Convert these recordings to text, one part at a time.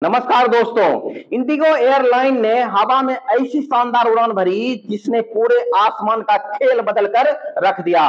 नमस्कार दोस्तों। Indigo airline ने हवा में ऐसी शानदार उड़ान भरी जिसने पूरे आसमान का खेल बदलकर रख दिया।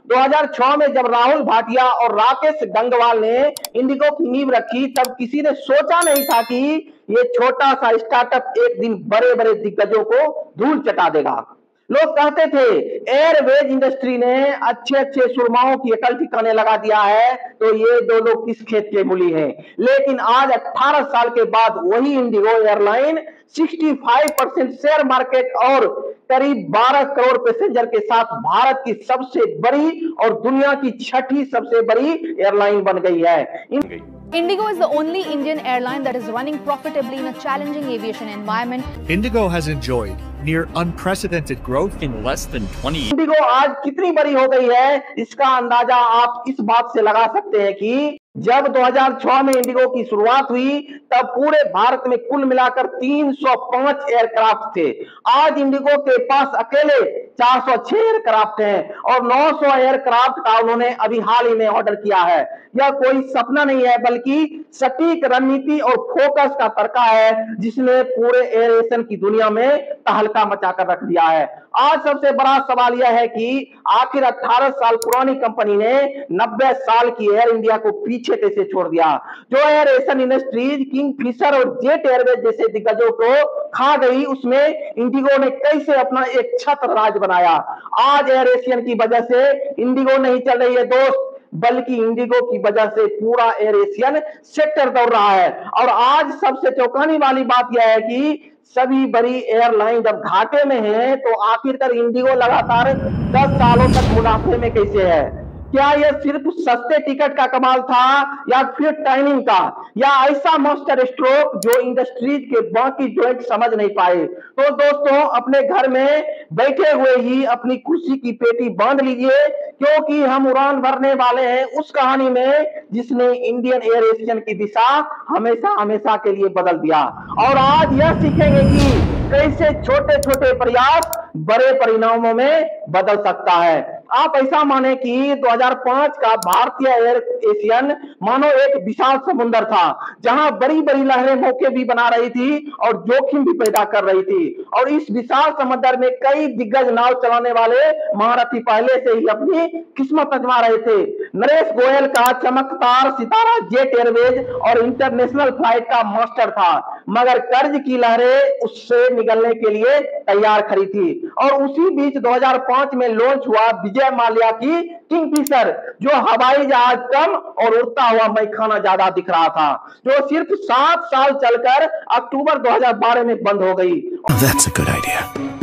2006 में जब राहुल भाटिया और राकेश गंगवाल ने इंडिगो की नींव रखी, तब किसी ने सोचा नहीं था कि ये छोटा सा स्टार्टअप एक दिन बड़े बड़े दिग्गजों को धूल चटा देगा। लोग कहते थे एयरवेज इंडस्ट्री ने अच्छे अच्छे सुरमाओं की अकल ठिकाने लगा दिया है, तो ये दो लोग किस खेत के मूली हैं। लेकिन आज 18 साल के बाद वही इंडिगो एयरलाइन 65% शेयर मार्केट और करीब 12 करोड़ पैसेंजर के साथ भारत की सबसे बड़ी और दुनिया की छठी सबसे बड़ी एयरलाइन बन गई है। Indigo is the only Indian airline that is running profitably in a challenging aviation environment. Indigo has enjoyed near unprecedented growth in less than 20 years. Indigo आज कितनी बड़ी हो गई है, इसका अंदाजा आप इस बात से लगा सकते हैं कि जब 2006 में इंडिगो की शुरुआत हुई, तब पूरे भारत में कुल मिलाकर 305 एयरक्राफ्ट थे। आज इंडिगो के पास अकेले 406 एयरक्राफ्ट हैं और 900 एयरक्राफ्ट का उन्होंने अभी हाल ही में ऑर्डर किया है। यह कोई सपना नहीं है, बल्कि सटीक रणनीति और फोकस का तरीका है, जिसने पूरे एविएशन की दुनिया में तहलका मचाकर रख दिया है। आज सबसे बड़ा सवाल यह है कि आखिर 18 साल पुरानी कंपनी ने 90 साल की एयर इंडिया को पीछे कैसे छोड़ दिया, जो एविएशन इंडस्ट्रीज किंगफिशर और जेट एयरवेज जैसे दिग्गजों को खा गई, उसमें इंडिगो ने कैसे अपना एक छत्र राज बनाया। आज एयर एशियन की वजह से इंडिगो नहीं चल रही है दोस्त, बल्कि इंडिगो की वजह से पूरा एयर एशियन सेक्टर दौड़ रहा है। और आज सबसे चौंकाने वाली बात यह है कि सभी बड़ी एयरलाइन जब घाटे में है, तो आखिरकार इंडिगो लगातार 10 सालों तक मुनाफे में कैसे है। क्या यह सिर्फ सस्ते टिकट का कमाल था, या फिर टाइमिंग का, या ऐसा मास्टर स्ट्रोक जो इंडस्ट्रीज के बाकी जॉइंट समझ नहीं पाए। तो दोस्तों, अपने घर में बैठे हुए ही अपनी कुर्सी की पेटी बांध लीजिए, क्योंकि हम उड़ान भरने वाले हैं उस कहानी में जिसने इंडियन एयर एशियन की दिशा हमेशा हमेशा के लिए बदल दिया। और आज यह सीखेंगे कि कैसे छोटे छोटे प्रयास बड़े परिणामों में बदल सकता है। आप ऐसा माने कि 2005 का भारतीय एयर एशियन मानो एक विशाल समुद्र था, जहां बड़ी बड़ी लहरें मौके भी बना रही थी और जोखिम भी पैदा कर रही थी। और इस विशाल समुद्र में कई दिग्गज नाव चलाने वाले महारथी पहले से ही अपनी किस्मत आजमा रहे थे। नरेश गोयल का चमकदार सितारा जेट एयरवेज और इंटरनेशनल फ्लाइट का मास्टर था, मगर कर्ज की लहरें उससे निकलने के लिए तैयार खड़ी थी। और उसी बीच 2005 में लॉन्च हुआ विजय माल्या की किंगफिशर, जो हवाई जहाज कम और उड़ता हुआ मैखाना ज्यादा दिख रहा था, जो सिर्फ 7 साल चलकर अक्टूबर 2012 में बंद हो गई। That's a good idea.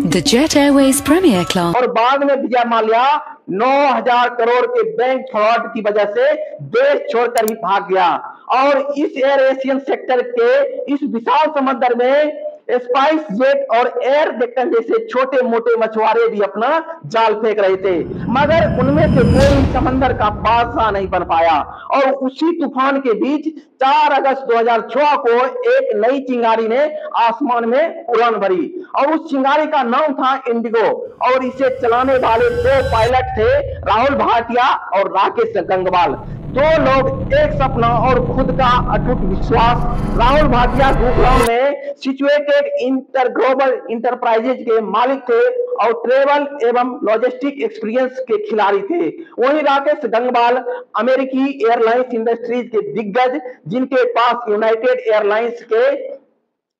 The Jet Airways Premier Class. और बाद में विजय माल्या 9,000 करोड़ के बैंक फ्रॉड की वजह से देश छोड़कर ही भाग गया। और इस एयर एशियन सेक्टर के इस विशाल समुद्र में स्पाइस जेट और एयर डेक्कन जैसे छोटे मोटे मछुआरे भी अपना जाल फेंक रहे थे, मगर उनमें से कोई समंदर का बादशाह नहीं बन पाया। और उसी तूफान के बीच 4 अगस्त 2006 को एक नई चिंगारी ने आसमान में उड़ान भरी, और उस चिंगारी का नाम था इंडिगो। और इसे चलाने वाले 2 पायलट थे, राहुल भाटिया और राकेश गंगवाल। 2 लोग, एक सपना और खुद का अटूट विश्वास। राहुल भाटिया गुड़गांव में सिचुएटेड इंटर ग्लोबल इंटरप्राइजेज के मालिक थे और ट्रेवल एवं लॉजिस्टिक एक्सपीरियंस के खिलाड़ी थे। वहीं राकेश गंगवाल अमेरिकी एयरलाइंस इंडस्ट्रीज के दिग्गज, जिनके पास यूनाइटेड एयरलाइंस के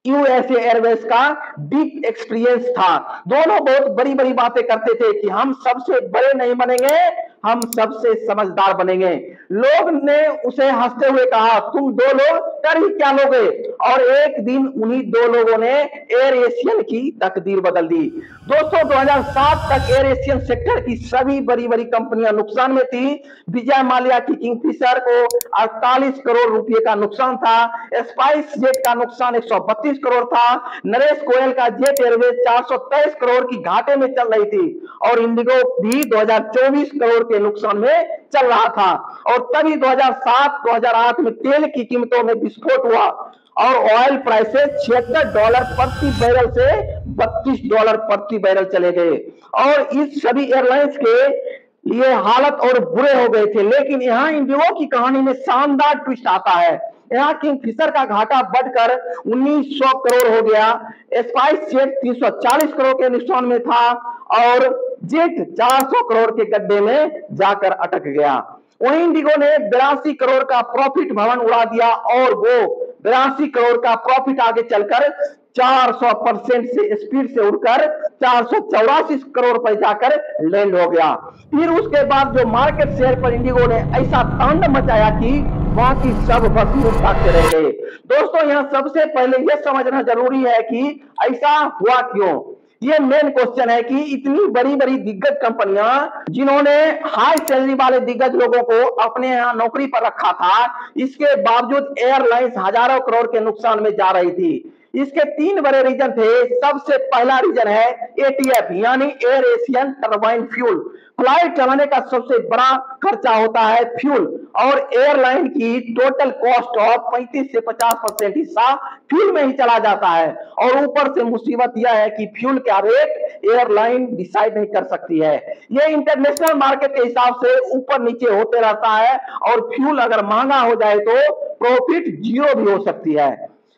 यूएसए एयरवेज का डीप एक्सपीरियंस था। दोनों बहुत बड़ी बड़ी बातें करते थे कि हम सबसे बड़े नहीं बनेंगे, हम सबसे समझदार बनेंगे। लोग ने उसे हंसते हुए कहा, तुम 2 लोग कर ही क्या लोगे। और एक दिन उन्हीं 2 लोगों ने एयर एशियन की तकदीर बदल दी। दोस्तों, 2007 तक एयर एशियन सेक्टर की सभी बड़ी बड़ी कंपनियां नुकसान में थी। विजय माल्या की किंगफिशर को 48 करोड़ रुपए का नुकसान था। स्पाइस जेट का नुकसान 132 करोड़ था। नरेश गोयल का जेट एयरवेज 423 करोड़ की घाटे में चल रही थी। और इंडिगो भी 2024 करोड़ के नुकसान में चल रहा था। और तभी 2007-2008 में तेल की कीमतों में विस्फोट हुआ और ऑयल प्राइसेस $76 प्रति बैरल से $32 प्रति बैरल चले गए। और इस सभी एयरलाइंस के लिए हालत और बुरे हो गए थे। लेकिन यहाँ इंडिगो की कहानी में शानदार ट्विस्ट आता है। यहाँ किंगफिशर का घाटा बढ़कर 1900 करोड़ हो गया, स्पाइस जेट 340 करोड़ के नुकसान में था और जेट 400 करोड़ के गड्ढे में जाकर अटक गया। वहीं इंडिगो ने 82 करोड़ का प्रॉफिट भवन उड़ा दिया और वो 82 करोड़ का प्रॉफिट आगे चलकर 400% से स्पीड से उड़कर 484 करोड़ पर जाकर लैंड हो गया। फिर उसके बाद जो मार्केट शेयर पर इंडिगो ने ऐसा तांडव मचाया कि बाकी सब बस मुंह ताकते रह गए। दोस्तों, यहाँ सबसे पहले यह समझना जरूरी है कि ऐसा हुआ क्यों। ये मेन क्वेश्चन है कि इतनी बड़ी बड़ी दिग्गज कंपनियां जिन्होंने हाई सैलरी वाले दिग्गज लोगों को अपने यहाँ नौकरी पर रखा था, इसके बावजूद एयरलाइंस हजारों करोड़ के नुकसान में जा रही थी। इसके 3 बड़े रीजन थे। सबसे पहला रीजन है एटीएफ यानी air Asian turbine fuel. Flight चलाने का सबसे बड़ा खर्चा होता है फ्यूल और एयरलाइन की टोटल कॉस्ट ऑफ 35 से 50% हिस्सा फ्यूल में ही चला जाता है। और ऊपर से मुसीबत यह है कि फ्यूल का रेट एयरलाइन डिसाइड नहीं कर सकती है। यह इंटरनेशनल मार्केट के हिसाब से ऊपर नीचे होते रहता है और फ्यूल अगर महंगा हो जाए तो प्रॉफिट जीरो भी हो सकती है।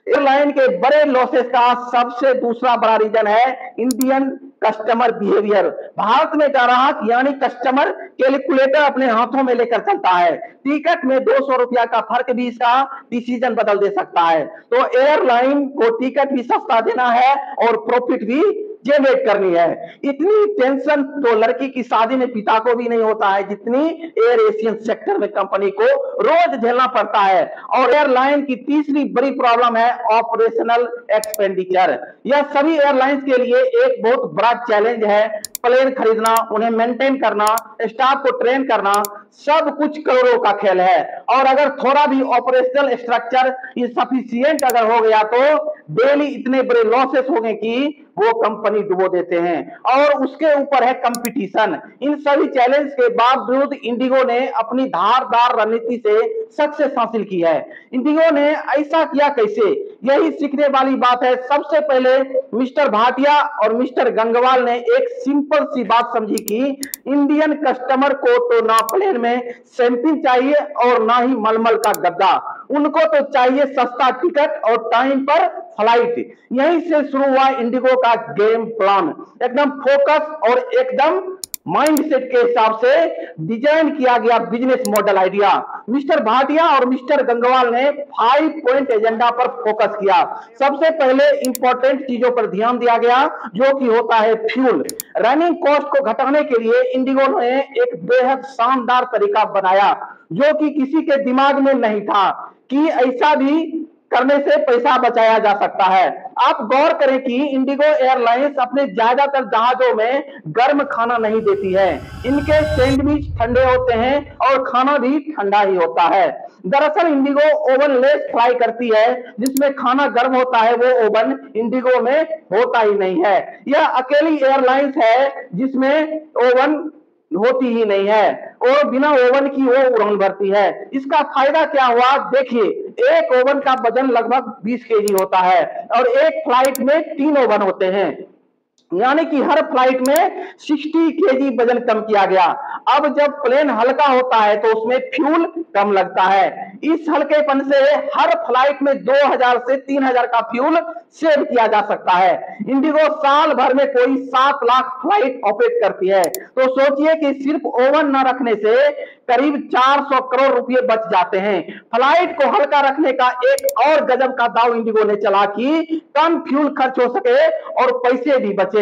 एयरलाइन के बड़े लॉसेस का सबसे दूसरा बड़ा रीजन है इंडियन कस्टमर बिहेवियर। भारत में ग्राहक यानी कस्टमर कैलकुलेटर अपने हाथों में लेकर चलता है। टिकट में 200 रुपया का फर्क भी इसका डिसीजन बदल दे सकता है। तो एयरलाइन को टिकट भी सस्ता देना है और प्रॉफिट भी जनरेट करनी है। इतनी टेंशन तो लड़की की शादी में पिता को भी नहीं होता है जितनी एयर एशियन सेक्टर में कंपनी को रोज झेलना पड़ता है। और एयरलाइन की तीसरी बड़ी प्रॉब्लम है ऑपरेशनल एक्सपेंडिचर। यह सभी एयरलाइंस के लिए एक बहुत बड़ा चैलेंज है। प्लेन खरीदना, उन्हें मेंटेन करना, स्टाफ को ट्रेन करना, सब कुछ करोड़ों का खेल है। और अगर थोड़ा भी ऑपरेशनल स्ट्रक्चर इनसफिशिएंट अगर हो गया तो डेली इतने बड़े लॉसेस हो गए कि वो कंपनी डुबो देते हैं। और उसके ऊपर है कंपटीशन। इन सभी चैलेंज के बावजूद इंडिगो ने अपनी धारदार रणनीति से सक्सेस हासिल की है। इंडिगो ने ऐसा किया कैसे, यही सीखने वाली बात है। सबसे पहले मिस्टर भाटिया और मिस्टर गंगवाल ने एक सिंपल सी बात समझी कि इंडियन कस्टमर को तो ना प्लेन में सैंपिंग चाहिए और ना ही मलमल का गद्दा, उनको तो चाहिए सस्ता टिकट और टाइम पर फ्लाइट। यहीं से शुरू हुआ इंडिगो का गेम प्लान। एकदम फोकस और एकदम माइंडसेट के हिसाब से डिजाइन किया गया business model idea. Mister Bhatia और मिस्टर गंगवाल ने 5 पॉइंट एजेंडा पर फोकस किया। सबसे पहले इंपॉर्टेंट चीजों पर ध्यान दिया गया जो कि होता है फ्यूल। रनिंग कॉस्ट को घटाने के लिए इंडिगो ने एक बेहद शानदार तरीका बनाया जो कि किसी के दिमाग में नहीं था कि ऐसा भी करने से पैसा बचाया जा सकता है। आप गौर करें कि इंडिगो एयरलाइंस अपने ज्यादातर जहाजों में गर्म खाना नहीं देती है। इनके सैंडविच ठंडे होते हैं और खाना भी ठंडा ही होता है। दरअसल इंडिगो ओवन लेस फ्लाई करती है, जिसमें खाना गर्म होता है। वो ओवन इंडिगो में होता ही नहीं है। यह अकेली एयरलाइंस है जिसमें ओवन होती ही नहीं है और बिना ओवन की वो उड़ान भरती है। इसका फायदा क्या हुआ, देखिए, एक ओवन का वजन लगभग 20 केजी होता है और एक फ्लाइट में 3 ओवन होते हैं, यानी कि हर फ्लाइट में 60 केजी वजन कम किया गया। अब जब प्लेन हल्का होता है तो उसमें फ्यूल कम लगता है। इस हल्केपन से हर फ्लाइट में 2000 से 3000 का फ्यूल सेव किया जा सकता है। इंडिगो साल भर में कोई 7 लाख फ्लाइट ऑपरेट करती है, तो सोचिए कि सिर्फ ओवन न रखने से करीब 400 करोड़ रुपए बच जाते हैं। फ्लाइट को हल्का रखने का एक और गजब का दांव इंडिगो ने चला कि कम फ्यूल खर्च हो सके और पैसे भी बचे।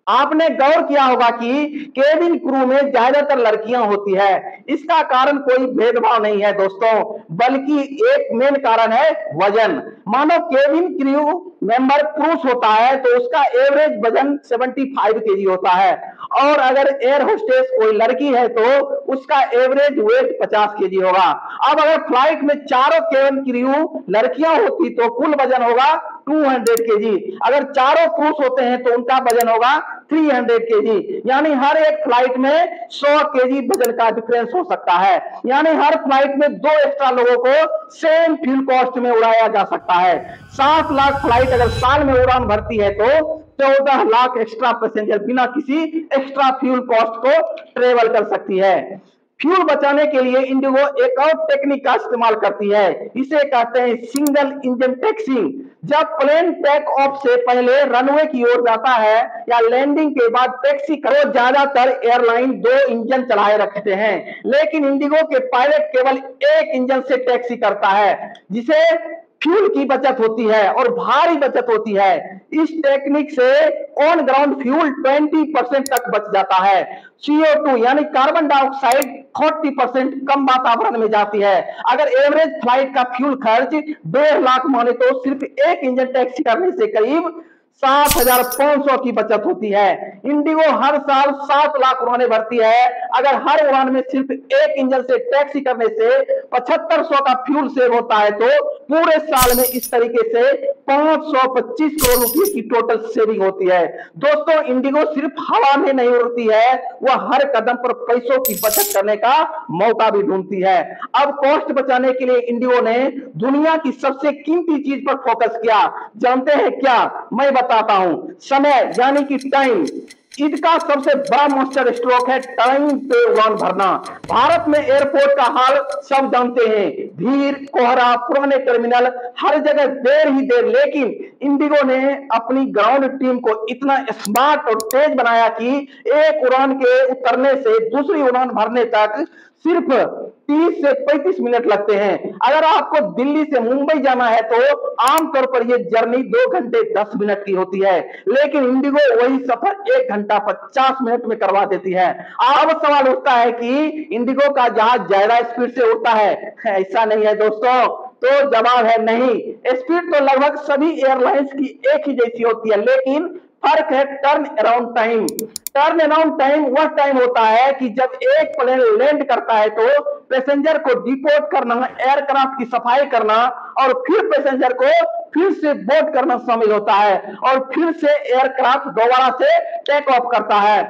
आपने गौर किया होगा कि केबिन क्रू में ज्यादातर लड़कियां होती है। इसका कारण कोई भेदभाव नहीं है दोस्तों, बल्कि एक मेन कारण है वजन। मानो केबिन क्रू मेंबर पुरुष होता है तो उसका एवरेज वजन 75 केजी होता है और अगर एयर होस्टेस कोई लड़की है तो उसका एवरेज वेट 50 केजी होगा। अब अगर फ्लाइट में चारों केबिन क्रू लड़कियां होती तो कुल वजन होगा 200 केजी। अगर चारों पुरुष होते हैं तो उनका वजन होगा 300 केजी। यानी हर एक फ्लाइट में 100 केजी वजन का डिफरेंस हो सकता है। यानी हर फ्लाइट में 2 एक्स्ट्रा लोगों को सेम फ्यूल कॉस्ट में उड़ाया जा सकता है। 7 लाख फ्लाइट अगर साल में उड़ान भरती है तो 14 लाख एक्स्ट्रा पैसेंजर बिना किसी एक्स्ट्रा फ्यूल कॉस्ट को ट्रेवल कर सकती है। फ्यूल बचाने के लिए इंडिगो एक और टेक्निक का इस्तेमाल करती है, इसे कहते हैं सिंगल इंजन टैक्सिंग। जब प्लेन टेक ऑफ से पहले रनवे की ओर जाता है या लैंडिंग के बाद टैक्सी करो, ज्यादातर एयरलाइन 2 इंजन चलाए रखते हैं, लेकिन इंडिगो के पायलट केवल 1 इंजन से टैक्सी करता है, जिसे फ्यूल की बचत होती है और भारी बचत होती है। इस टेक्निक से ऑन ग्राउंड फ्यूल 20% तक बच जाता है। CO2 यानी कार्बन डाइऑक्साइड 40% कम वातावरण में जाती है। अगर एवरेज फ्लाइट का फ्यूल खर्च 1.5 लाख माने तो सिर्फ 1 इंजन टैक्सी करने से करीब 7,500 की बचत होती है। इंडिगो हर साल 7 लाख उड़ानें भरती है। अगर हर उड़ान में सिर्फ 1 इंजन से टैक्सी करने से 7500 का फ्यूल सेव होता है, तो पूरे साल में इस तरीके से 525 करोड़ रुपए की टोटल सेविंग होती है। दोस्तों, इंडिगो सिर्फ हवा में नहीं उड़ती है, वह हर कदम पर पैसों की बचत करने का मौका भी ढूंढती है। अब कॉस्ट बचाने के लिए इंडिगो ने दुनिया की सबसे कीमती चीज पर फोकस किया। जानते हैं क्या? मैं बताता हूं। समय यानी कि टाइम। इसका सबसे बड़ा मास्टर स्ट्रोक है टाइम पे उड़ान भरना। भारत में एयरपोर्ट का हाल सब जानते हैं, भीड़, कोहरा, पुराने टर्मिनल, हर जगह देर ही देर। लेकिन इंडिगो ने अपनी ग्राउंड टीम को इतना स्मार्ट और तेज बनाया कि एक उड़ान के उतरने से दूसरी उड़ान भरने तक सिर्फ 30 से 35 मिनट लगते हैं। अगर आपको दिल्ली से मुंबई जाना है तो आमतौर पर यह जर्नी 2 घंटे 10 मिनट की होती है, लेकिन इंडिगो वही सफर 1 घंटा 50 मिनट में करवा देती है। अब सवाल उठता है कि इंडिगो का जहाज ज्यादा स्पीड से उड़ता है? ऐसा नहीं है दोस्तों। तो जवाब है नहीं। स्पीड तो लगभग सभी एयरलाइंस की एक ही जैसी होती है, लेकिन फर्क है turn around time. Turn around time वह टाइम होता है कि जब एक प्लेन लैंड करता है तो पैसेंजर को डिपोर्ट करना, एयरक्राफ्ट की सफाई करना और फिर पैसेंजर को फिर से बोर्ड करना शामिल होता है और फिर से एयरक्राफ्ट दोबारा से टेक ऑफ करता है।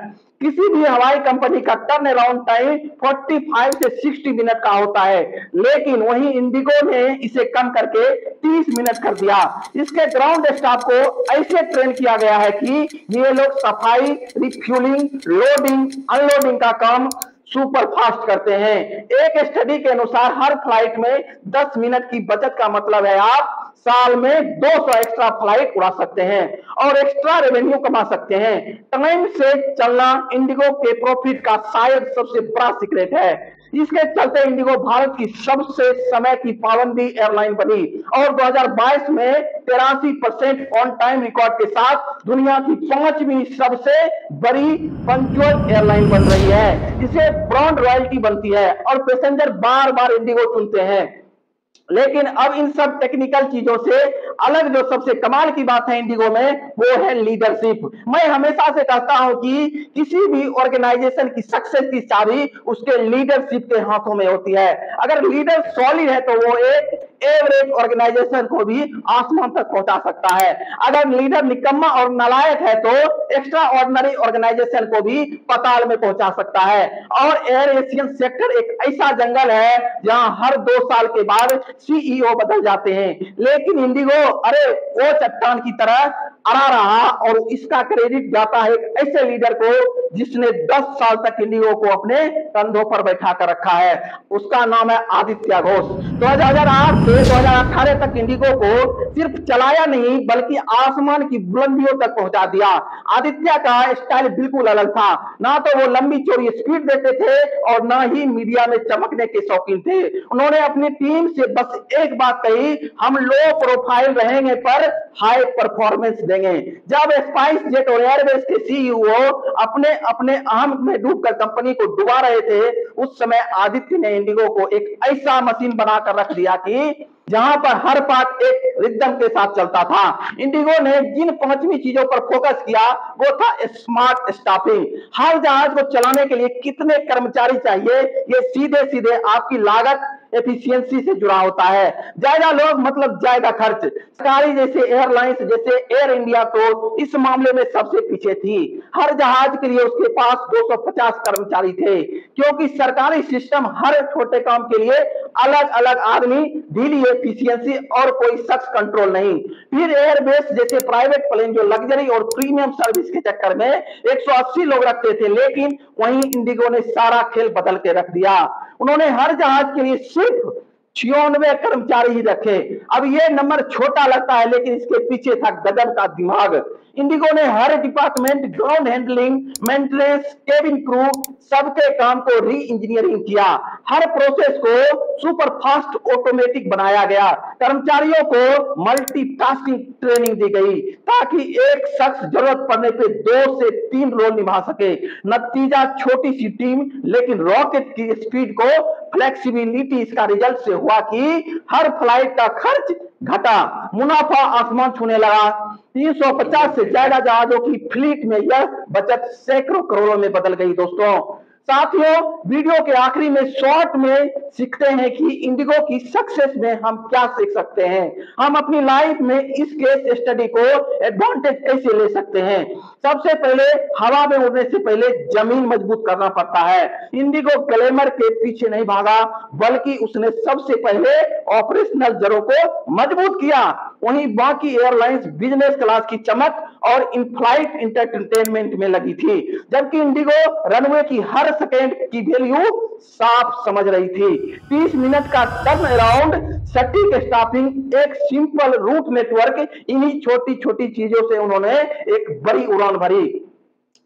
किसी भी हवाई कंपनी का टर्न अराउंड टाइम 45 से 60 मिनट का होता है, लेकिन वहीं इंडिगो ने इसे कम करके 30 मिनट कर दिया। इसके ग्राउंड स्टाफ को ऐसे ट्रेन किया गया है कि ये लोग सफाई, रिफ्यूलिंग, लोडिंग, अनलोडिंग का काम सुपर फास्ट करते हैं। एक स्टडी के अनुसार हर फ्लाइट में 10 मिनट की बचत का मतलब है आप साल में 200 एक्स्ट्रा फ्लाइट उड़ा सकते हैं और एक्स्ट्रा रेवेन्यू कमा सकते हैं। टाइम से चलना इंडिगो के प्रॉफिट का शायद सबसे बड़ा सीक्रेट है। इसके चलते इंडिगो भारत की सबसे समय की पाबंदी एयरलाइन बनी और 2022 में 83% ऑन टाइम रिकॉर्ड के साथ दुनिया की 5वीं सबसे बड़ी पंक्चुअल एयरलाइन बन रही है। इसे ब्रांड रॉयल्टी बनती है और पैसेंजर बार बार इंडिगो चुनते हैं। लेकिन अब इन सब टेक्निकल चीजों से अलग जो सबसे कमाल की बात है इंडिगो में, वो है लीडरशिप। मैं हमेशा से कहता हूं कि किसी भी ऑर्गेनाइजेशन की सक्सेस की चाबी उसके लीडरशिप के हाथों में होती है। अगर लीडर सॉलिड है तो वो एक एवरेज ऑर्गेनाइजेशन को भी आसमान तक पहुंचा सकता है। अगर लीडर निकम्मा और नालायक है तो एक्स्ट्रा ऑर्डिनरी ऑर्गेनाइजेशन को भी पाताल में पहुंचा सकता है। और एयर एशियन सेक्टर एक ऐसा जंगल है जहां हर 2 साल के बाद CEO बदल जाते हैं, लेकिन इंडिगो अरे वो चट्टान की तरह अड़ा रहा और इसका क्रेडिट जाता है एक ऐसे लीडर को जिसने 10 साल तक इंडिगो को अपने कंधों पर बैठा कर रखा है। उसका नाम है आदित्य घोष। 2008 से 2018 तक इंडिगो को सिर्फ चलाया नहीं बल्कि आसमान की बुलंदियों तक पहुंचा दिया। आदित्य का स्टाइल बिल्कुल अलग था। ना तो वो लंबी चौड़ी स्पीड देते थे और ना ही मीडिया में चमकने के शौकीन थे। उन्होंने अपनी टीम से बस एक बात कही, हम लो प्रोफाइल रहेंगे पर हाई परफॉर्मेंस देंगे। जब स्पाइस जेट और एयरवेज के CEO अपने अहम में डूबकर कंपनी को डुबा रहे थे, उस समय आदित्य ने इंडिगो को एक ऐसा मशीन बनाकर रख दिया कि जहां पर हर पार्ट एक रिदम के साथ चलता था। इंडिगो ने जिन 5वीं चीजों पर फोकस किया वो था स्मार्ट स्टाफिंग। हर जहाज को चलाने के लिए कितने कर्मचारी चाहिए, ये सीधे सीधे आपकी लागत एफिशिएंसी से जुड़ा होता है। ज्यादा लोग मतलब ज्यादा खर्च। सरकारी जैसे एयरलाइंस जैसे एयर इंडिया तो इस मामले में सबसे पीछे थी। हर जहाज के लिए उसके पास 250 कर्मचारी थे, क्योंकि सरकारी सिस्टम हर छोटे काम के लिए अलग अलग आदमी, ढीली एफिशिएंसी और कोई शख्स कंट्रोल नहीं। फिर एयरबेस जैसे प्राइवेट प्लेन जो लग्जरी और प्रीमियम सर्विस के चक्कर में 180 लोग रखते थे, लेकिन वहीं इंडिगो ने सारा खेल बदल के रख दिया। उन्होंने हर जहाज के लिए सिर्फ 96 कर्मचारी ही रखे। अब ये नंबर छोटा लगता है, लेकिन इसके पीछे था गजब का दिमाग। इंडिगो ने हर department, ground handling, maintenance, cabin crew, सबके काम को री इंजीनियरिंग किया। हर प्रोसेस को सुपर फास्ट ऑटोमेटिक बनाया गया। कर्मचारियों को मल्टीटास्किंग ट्रेनिंग दी गई, ताकि एक शख्स जरूरत पड़ने पे 2 से 3 रोल निभा सके। नतीजा छोटी सी टीम लेकिन रॉकेट की स्पीड को फ्लेक्सिबिलिटी। इसका रिजल्ट से हुआ कि हर फ्लाइट का खर्च घटा, मुनाफा आसमान छूने लगा। 350 से ज्यादा जहाजों की फ्लीट में यह बचत सैकड़ों करोड़ों में बदल गई। दोस्तों साथियों, वीडियो के आखिरी में शॉर्ट में सीखते हैं कि इंडिगो की सक्सेस में हम क्या सीख सकते हैं, हम अपनी लाइफ में इस केस स्टडी को एडवांटेज कैसे ले सकते हैं। सबसे पहले हवा में उड़ने से पहले जमीन मजबूत करना पड़ता है। इंडिगो ग्लैमर के पीछे नहीं भागा, बल्कि उसने सबसे पहले ऑपरेशनल जड़ों को मजबूत किया। वहीं बाकी एयरलाइंस बिजनेस क्लास की चमक और इन फ्लाइट एंटरटेनमेंट में लगी थी, जबकि इंडिगो रनवे की हर सेकेंड की वैल्यू साफ समझ रही थी। 30 मिनट का टर्न अराउंड, सटीक स्टाफिंग, एक सिंपल रूट नेटवर्क, इन्हीं छोटी छोटी चीजों से उन्होंने एक बड़ी उड़ान भरी।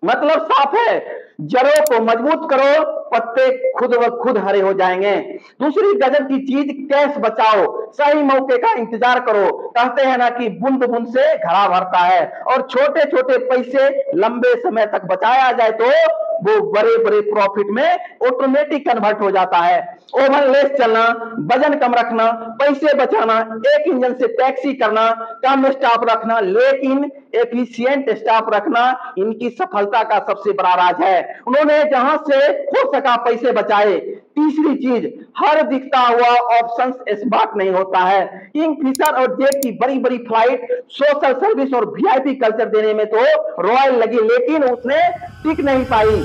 मतलब साफ है, जड़ों को मजबूत करो, पत्ते खुद व खुद हरे हो जाएंगे। दूसरी गजब की चीज, कैश बचाओ, सही मौके का इंतजार करो। कहते हैं ना कि बूंद बूंद से घड़ा भरता है, और छोटे छोटे पैसे लंबे समय तक बचाया जाए तो वो बड़े बड़े प्रॉफिट में ऑटोमेटिक कन्वर्ट हो जाता है। ओवरलेस चलना, वजन कम रखना, पैसे बचाना, एक इंजन से टैक्सी करना, कम स्टाफ रखना लेकिन एफिशिएंट स्टाफ रखना, इनकी सफलता का सबसे बड़ा राज है। उन्होंने जहां से हो सका पैसे बचाए। तीसरी चीज, हर दिखता हुआ ऑप्शन स्मार्ट नहीं होता है। किंगफिशर और जेट की बड़ी बड़ी फ्लाइट सोशल सर्विस और वीआईपी कल्चर देने में तो रॉयल लगी, लेकिन उसने टिक नहीं पाई।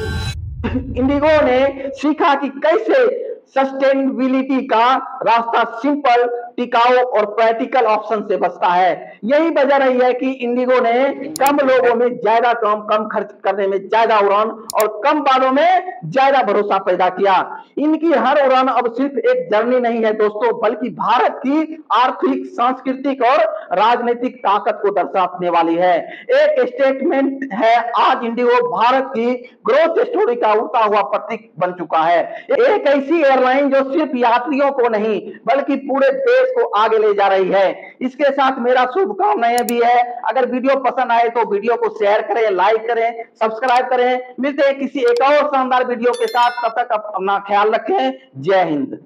इंडिगो ने सीखा कि कैसे सस्टेनेबिलिटी का रास्ता सिंपल, टिकाऊ और प्रैक्टिकल ऑप्शन से बचता है। यही वजह रही है कि इंडिगो ने कम लोगों में ज्यादा काम, कम खर्च करने में ज्यादा उड़ान और कम बारों में ज्यादा भरोसा पैदा किया। इनकी हर उड़ान अब सिर्फ एक जर्नी नहीं है दोस्तों, बल्कि भारत की आर्थिक, सांस्कृतिक और राजनीतिक ताकत को दर्शाने वाली है। एक स्टेटमेंट है, आज इंडिगो भारत की ग्रोथ स्टोरी का उड़ता हुआ प्रतीक बन चुका है। एक ऐसी एयरलाइन जो सिर्फ यात्रियों को नहीं बल्कि पूरे देश को आगे ले जा रही है। इसके साथ मेरा शुभकामनाएं भी है। अगर वीडियो पसंद आए तो वीडियो को शेयर करें, लाइक करें, सब्सक्राइब करें। मिलते हैं किसी एक और शानदार वीडियो के साथ, तब तक अपना ख्याल रखें। जय हिंद।